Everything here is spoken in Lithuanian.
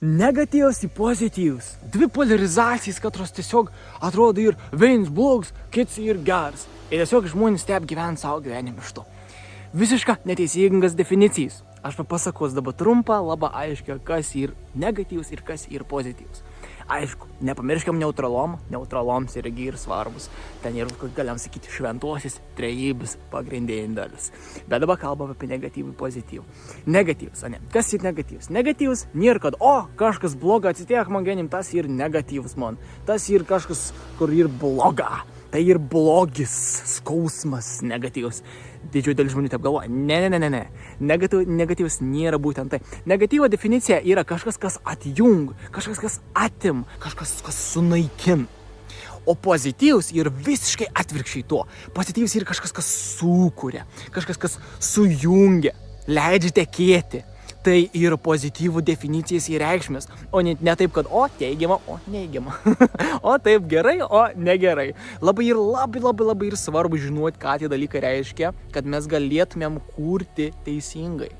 Negatyvus į pozityvus. Dvi polarizacijas, katros tiesiog atrodo ir vienas blogs, kits ir geras. Ir tiesiog žmonės taip gyvena savo gyvenimą iš to. Visiška neteisingas definicijas. Aš papasakos dabar trumpą, labai aiškiai, kas yra negatyvus ir kas yra pozityvus. Aišku, nepamirškam neutraloms irgi ir svarbus. Ten ir, galim sakyti, šventosios trejybės pagrindinė dalis. Bet dabar kalbam apie negatyvų ir pozityvų. Negatyvus, ane? Kas yra negatyvus? Negatyvus nėra, kad, kažkas bloga atsitiek man gyvenim, tas yra negatyvus man. Tas yra kažkas, kur yra bloga. Tai ir blogis, skausmas, negatyvus. Didžioji dalis žmonių taip galvoja. Ne. Negatyvus nėra būtent tai. Negatyvo definicija yra kažkas, kas atjung, kažkas, kas atim, kažkas, kas sunaikin. O pozityvus yra visiškai atvirkščiai to. Pozityvus yra kažkas, kas sukuria, kažkas, kas sujungia, leidžia tekėti. Tai yra pozityvų definicijas ir reikšmės, o ne taip, kad teigiama, neigiama. O taip gerai, o negerai. Labai ir svarbu žinoti, ką tie dalykai reiškia, kad mes galėtumėm kurti teisingai.